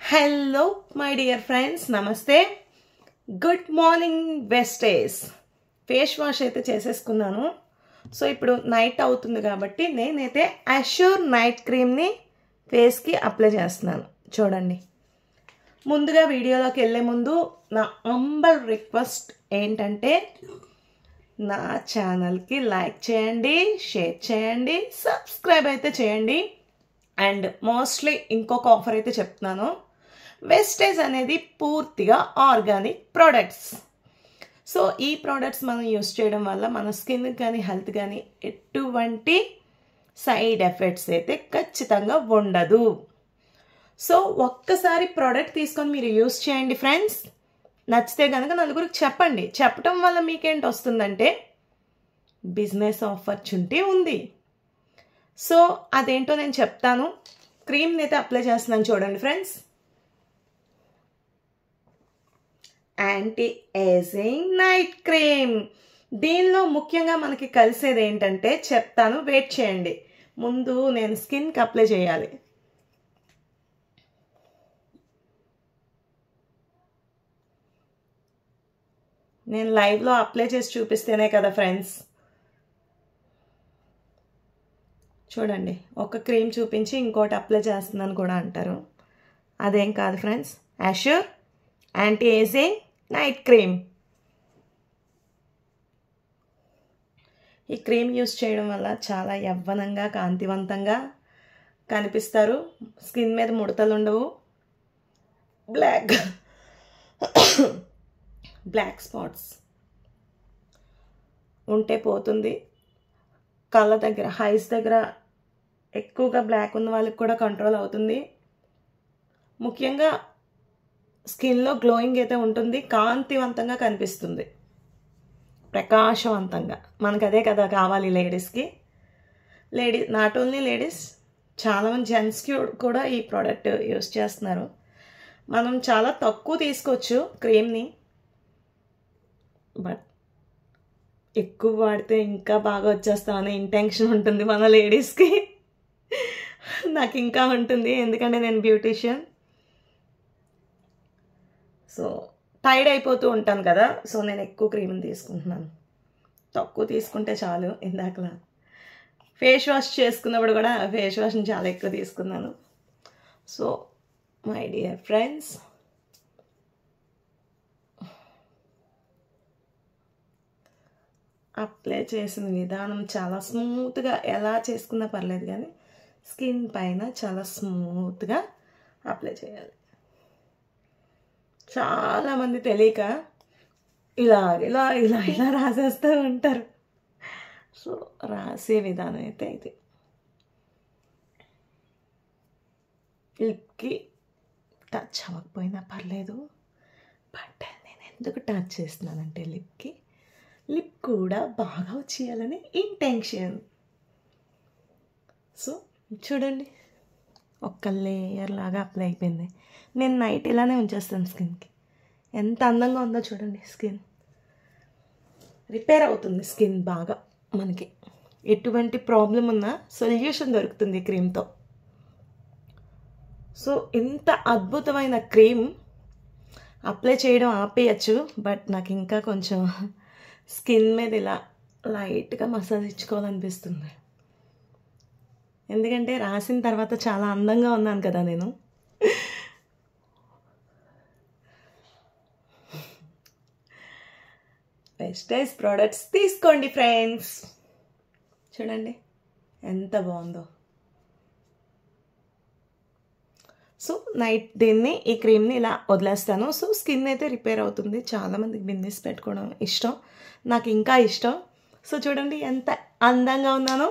Hello my dear friends, నమస్తే. Good morning Vestige. Face wash అయితే చేసేసుకున్నాను. సో ఇప్పుడు నైట్ అవుతుంది కాబట్టి నేనైతే అష్యూర్ నైట్ క్రీమ్ని ఫేస్కి అప్లై చేస్తున్నాను. చూడండి, ముందుగా వీడియోలోకి వెళ్ళే ముందు నా హంబల్ రిక్వెస్ట్ ఏంటంటే నా ఛానల్కి లైక్ చేయండి, షేర్ చేయండి, సబ్స్క్రైబ్ అయితే చేయండి. అండ్ మోస్ట్లీ ఇంకొక ఆఫర్ అయితే చెప్తున్నాను. వెస్టేజ్ అనేది పూర్తిగా ఆర్గానిక్ ప్రోడక్ట్స్. సో ఈ ప్రోడక్ట్స్ మనం యూస్ చేయడం వల్ల మన స్కిన్ కానీ హెల్త్ కానీ ఎటువంటి సైడ్ ఎఫెక్ట్స్ అయితే ఖచ్చితంగా ఉండదు. సో ఒక్కసారి ప్రోడక్ట్ తీసుకొని మీరు యూస్ చేయండి ఫ్రెండ్స్. నచ్చితే కనుక నలుగురికి చెప్పండి. చెప్పడం వల్ల మీకేంటి వస్తుందంటే బిజినెస్ ఆపర్చునిటీ ఉంది. సో అదేంటో నేను చెప్తాను. క్రీమ్ని అయితే అప్లై చేస్తున్నాను. చూడండి friends, anti ageing night cream. దీనిలో ముఖ్యంగా మనకి కలిసేది ఏంటంటే చెప్తాను, వెయిట్ చేయండి. ముందు నేను స్కిన్కి అప్లై చేయాలి. నేను లైవ్లో అప్లై చేసి చూపిస్తేనే కదా ఫ్రెండ్స్. చూడండి, ఒక క్రీమ్ చూపించి ఇంకోటి అప్లై చేస్తున్నాను కూడా అంటారు. అదేం కాదు friends, Assure anti ageing night cream. ఈ క్రీమ్ యూస్ చేయడం వల్ల చాలా యవ్వనంగా, కాంతివంతంగా కనిపిస్తారు. స్కిన్ మీద ముడతలు ఉండవు. బ్లాక్ స్పాట్స్ ఉంటే పోతుంది. కళ్ళ దగ్గర, హైస్ దగ్గర ఎక్కువగా బ్లాక్ ఉన్న వాళ్ళకి కూడా కంట్రోల్ అవుతుంది. ముఖ్యంగా స్కిన్లో గ్లోయింగ్ అయితే ఉంటుంది, కాంతివంతంగా కనిపిస్తుంది, ప్రకాశవంతంగా. మనకు అదే కదా కావాలి లేడీస్కి. నాట్ ఓన్లీ లేడీస్, చాలామంది జెంట్స్కి కూడా ఈ ప్రోడక్ట్ యూస్ చేస్తున్నారు. మనం చాలా తక్కువ తీసుకోవచ్చు క్రీమ్ని, బట్ ఎక్కువ వాడితే ఇంకా బాగా వచ్చేస్తామనే ఇంటెన్షన్ ఉంటుంది మన లేడీస్కి. నాకు ఇంకా ఉంటుంది, ఎందుకంటే నేను బ్యూటీషియన్. సో టైర్డ్ అయిపోతూ ఉంటాను కదా. సో నేను ఎక్కువ క్రీమ్ని తీసుకుంటున్నాను. తక్కువ తీసుకుంటే చాలు. ఇందాకలా ఫేస్ వాష్ చేసుకున్నప్పుడు కూడా ఫేస్ వాష్ని చాలా ఎక్కువ తీసుకున్నాను. So my dear friends, apply చేసిన విధానం చాలా స్మూత్గా, ఎలా చేసుకున్నా పర్లేదు కానీ స్కిన్ పైన చాలా స్మూత్గా అప్లై చేయాలి. చాలామంది తెలియక ఇలా ఇలా ఇలా ఇలా రాసేస్తూ ఉంటారు. సో రాసే విధానం అయితే ఇది. లిప్కి టచ్ అవ్వకపోయినా పర్లేదు, బట్ నేను ఎందుకు టచ్ చేస్తున్నానంటే లిప్ కూడా బాగా వచ్చేయాలని ఇంటెన్షన్. సో చూడండి, ఒక్క లేయర్ లాగా అప్లై అయిపోయింది. నేను నైట్ ఇలానే ఉంచేస్తాను స్కిన్కి. ఎంత అందంగా ఉందో చూడండి. స్కిన్ రిపేర్ అవుతుంది. స్కిన్ బాగా మనకి ఎటువంటి ప్రాబ్లం ఉన్నా సొల్యూషన్ దొరుకుతుంది క్రీమ్తో. సో ఇంత అద్భుతమైన క్రీమ్ అప్లై చేయడం ఆపేయచ్చు, బట్ నాకు ఇంకా కొంచెం స్కిన్ మీద ఇలా లైట్గా మసాజ్ ఇచ్చుకోవాలనిపిస్తుంది. ఎందుకంటే రాసిన తర్వాత చాలా అందంగా ఉన్నాను కదా నేను. వెస్టేజ్ ప్రోడక్ట్స్ తీసుకోండి ఫ్రెండ్స్. చూడండి ఎంత బాగుందో. సో నైట్ ఈ క్రీమ్ని ఇలా వదిలేస్తాను. సో స్కిన్ అయితే రిపేర్ అవుతుంది. చాలామందికి బిజినెస్ పెట్టుకోవడం ఇష్టం, నాకు ఇంకా ఇష్టం. సో చూడండి ఎంత అందంగా ఉన్నానో.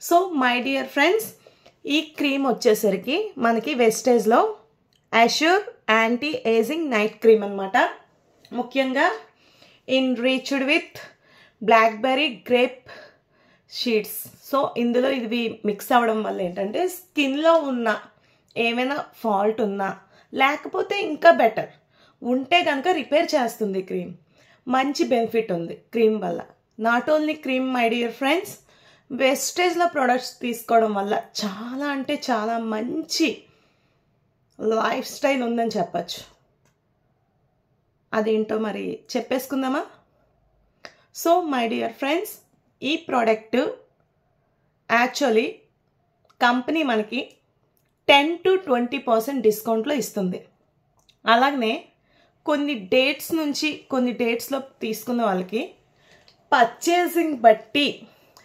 సో మై డియర్ ఫ్రెండ్స్, ఈ క్రీమ్ వచ్చేసరికి మనకి వెస్టేజ్లో assure anti ageing night cream అనమాట. ముఖ్యంగా riched with blackberry grape seeds. So ఇందులో ఇది మిక్స్ అవ్వడం వల్ల ఏంటంటే స్కిన్లో ఉన్న ఏమైనా ఫాల్ట్ ఉన్నా, లేకపోతే ఇంకా బెటర్ ఉంటే కనుక రిపేర్ చేస్తుంది క్రీమ్. మంచి బెనిఫిట్ ఉంది క్రీమ్ వల్ల. Not only cream my dear friends, వెస్టేజ్లో ప్రొడక్ట్స్ తీసుకోవడం వల్ల చాలా అంటే చాలా మంచి లైఫ్ స్టైల్ ఉందని చెప్పచ్చు. అదేంటో మరి చెప్పేసుకుందామా? సో మై డియర్ ఫ్రెండ్స్, ఈ ప్రోడక్ట్ యాక్చువల్లీ కంపెనీ మనకి 10 to 20% డిస్కౌంట్లో ఇస్తుంది. అలాగనే కొన్ని డేట్స్లో తీసుకున్న వాళ్ళకి పర్చేసింగ్ బట్టి,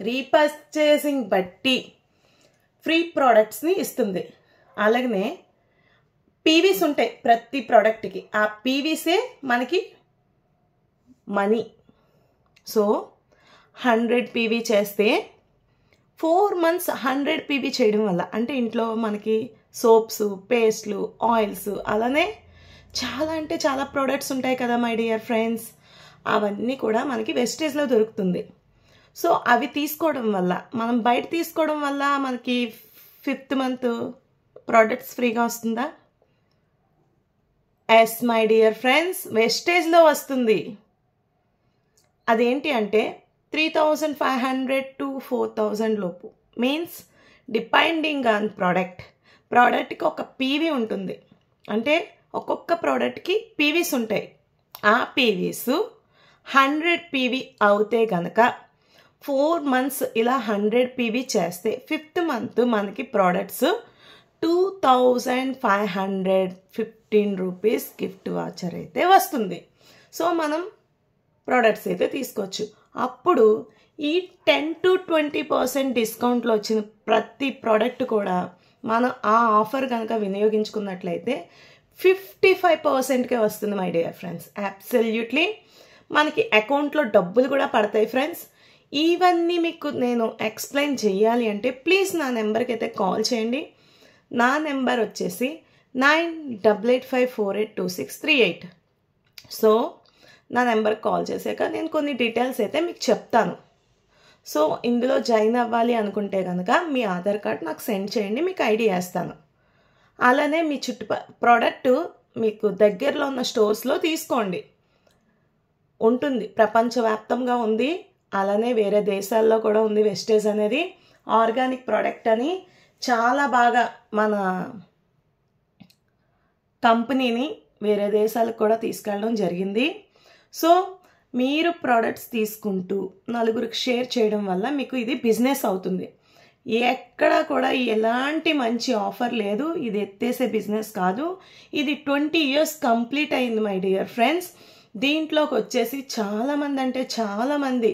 రీపర్చేసింగ్ బట్టి ఫ్రీ ప్రోడక్ట్స్ని ఇస్తుంది. అలాగనే పీవీస్ ఉంటాయి ప్రతి ప్రోడక్ట్కి, ఆ పీవీసే మనకి మనీ. సో 100 పీవీ చేస్తే 4 months 100 పీవీ చేయడం వల్ల, అంటే ఇంట్లో మనకి సోప్స్, పేస్ట్లు, ఆయిల్స్, అలానే చాలా అంటే చాలా ప్రోడక్ట్స్ ఉంటాయి కదా మై డియర్ ఫ్రెండ్స్, అవన్నీ కూడా మనకి వెస్టేజ్లో దొరుకుతుంది. సో అవి తీసుకోవడం వల్ల, మనం బయట తీసుకోవడం వల్ల మనకి 5th month ప్రోడక్ట్స్ ఫ్రీగా వస్తుందా? ఎస్ మై డియర్ ఫ్రెండ్స్, వెస్టేజ్లో వస్తుంది. అదేంటి అంటే 3,500 to 4,000 లోపు. మీన్స్ డిపెండింగ్ ఆన్ ప్రోడక్ట్కి ఒక పీవీ ఉంటుంది. అంటే ఒక్కొక్క ప్రోడక్ట్కి పీవీస్ ఉంటాయి. ఆ పీవీస్ 100 పీవీ అవుతే కనుక 4 months ఇలా 100 పీవీ చేస్తే 5th month మనకి ప్రోడక్ట్స్ 2,515 రూపీస్ గిఫ్ట్ వాచర్ అయితే వస్తుంది. సో మనం ప్రోడక్ట్స్ అయితే తీసుకోవచ్చు. అప్పుడు ఈ 10 to 20% డిస్కౌంట్లో వచ్చిన ప్రతి ప్రోడక్ట్ కూడా మనం ఆ ఆఫర్ కనుక వినియోగించుకున్నట్లయితే 55%కే వస్తుంది మై డియర్ ఫ్రెండ్స్. అబ్సల్యూట్లీ మనకి అకౌంట్లో డబ్బులు కూడా పడతాయి ఫ్రెండ్స్. ఇవన్నీ మీకు నేను ఎక్స్ప్లెయిన్ చేయాలి అంటే ప్లీజ్ నా నెంబర్కి అయితే కాల్ చేయండి. నా నెంబర్ వచ్చేసి 9885482638. సో నా నెంబర్కి కాల్ చేశాక నేను కొన్ని డీటెయిల్స్ అయితే మీకు చెప్తాను. సో ఇందులో జాయిన్ అవ్వాలి అనుకుంటే కనుక మీ ఆధార్ కార్డ్ నాకు సెండ్ చేయండి, మీకు ఐడి వేస్తాను. అలానే మీ ప్రోడక్ట్ మీకు దగ్గరలో ఉన్న స్టోర్స్లో తీసుకోండి. ఉంటుంది, ప్రపంచవ్యాప్తంగా ఉంది, అలానే వేరే దేశాల్లో కూడా ఉంది. వెస్టేజ్ అనేది ఆర్గానిక్ ప్రోడక్ట్ అని చాలా బాగా మన కంపెనీని వేరే దేశాలకు కూడా తీసుకెళ్ళడం జరిగింది. సో మీరు ప్రోడక్ట్స్ తీసుకుంటూ నలుగురికి షేర్ చేయడం వల్ల మీకు ఇది బిజినెస్ అవుతుంది. ఎక్కడ కూడా ఎలాంటి మంచి ఆఫర్ లేదు. ఇది ఎత్తేసే బిజినెస్ కాదు. ఇది 20 years కంప్లీట్ అయింది మై డియర్ ఫ్రెండ్స్. దీంట్లోకి వచ్చేసి చాలామంది, అంటే చాలామంది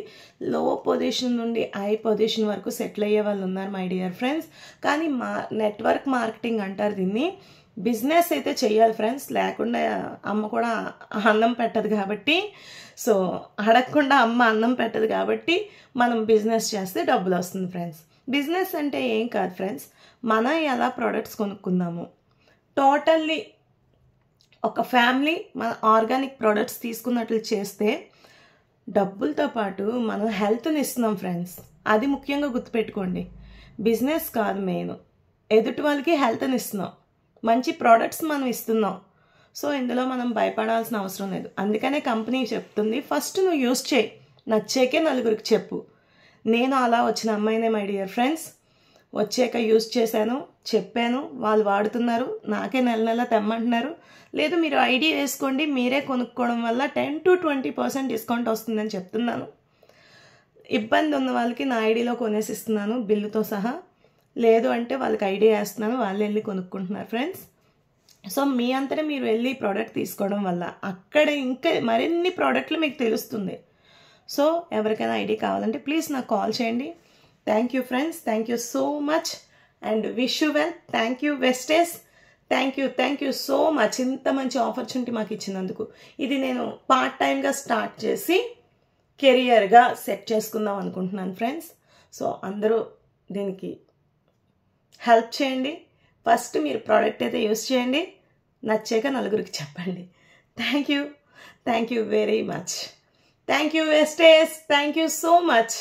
లో పొజిషన్ నుండి హై పొజిషన్ వరకు సెటిల్ అయ్యే వాళ్ళు ఉన్నారు మై డియర్ ఫ్రెండ్స్. కానీ నెట్వర్క్ మార్కెటింగ్ అంటారు దీన్ని. బిజినెస్ అయితే చెయ్యాలి ఫ్రెండ్స్, లేకుండా అమ్మ కూడా అన్నం పెట్టదు కాబట్టి, సో అడగకుండా అమ్మ అన్నం పెట్టదు కాబట్టి మనం బిజినెస్ చేస్తే డబ్బులు వస్తుంది ఫ్రెండ్స్. బిజినెస్ అంటే ఏం కాదు ఫ్రెండ్స్, మనం ఎలా ప్రోడక్ట్స్ కొనుక్కుందాము, టోటల్లీ ఒక ఫ్యామిలీ మన ఆర్గానిక్ ప్రోడక్ట్స్ తీసుకున్నట్లు చేస్తే డబ్బులతో పాటు మనం హెల్త్ని ఇస్తున్నాం ఫ్రెండ్స్. అది ముఖ్యంగా గుర్తుపెట్టుకోండి. బిజినెస్ కాదు మెయిన్, ఎదుటి వాళ్ళకి హెల్త్ని ఇస్తున్నాం, మంచి ప్రోడక్ట్స్ మనం ఇస్తున్నాం. సో ఇందులో మనం భయపడాల్సిన అవసరం లేదు. అందుకనే కంపెనీ చెప్తుంది, ఫస్ట్ నువ్వు యూస్ చేయి, నచ్చాకే నలుగురికి చెప్పు. నేను అలా వచ్చిన అమ్మాయినే మై డియర్ ఫ్రెండ్స్. వచ్చాక యూస్ చేశాను, చెప్పాను, వాళ్ళు వాడుతున్నారు, నాకే నెల తెమ్మంటున్నారు. లేదు మీరు ఐడి వేసుకోండి, మీరే కొనుక్కోవడం వల్ల 10 to 20% డిస్కౌంట్ వస్తుందని చెప్తున్నాను. ఇబ్బంది ఉన్న వాళ్ళకి నా ఐడిలో కొనేసి ఇస్తున్నాను బిల్లుతో సహా. లేదు అంటే వాళ్ళకి ఐడి వేస్తున్నాను, వాళ్ళు వెళ్ళి కొనుక్కుంటున్నారు ఫ్రెండ్స్. సో మీ అంతటా మీరు వెళ్ళి ప్రోడక్ట్ తీసుకోవడం వల్ల అక్కడ ఇంకా మరిన్ని ప్రోడక్ట్లు మీకు తెలుస్తుంది. సో ఎవరికైనా ఐడి కావాలంటే ప్లీజ్ నాకు కాల్ చేయండి. Thank you friends, thank you so much and wish you well. Thank you Vestige, thank you so much. ఇంత మంచి ఆపర్చునిటీ మాకు ఇచ్చినందుకు. ఇది నేను పార్ట్ టైంగా స్టార్ట్ చేసి కెరియర్గా సెట్ చేసుకుందాం అనుకుంటున్నాను ఫ్రెండ్స్. సో అందరూ దీనికి హెల్ప్ చేయండి. ఫస్ట్ మీరు ప్రోడక్ట్ అయితే యూస్ చేయండి, నచ్చాక నలుగురికి చెప్పండి. Thank you very much. Thank you Vestige, thank you so much.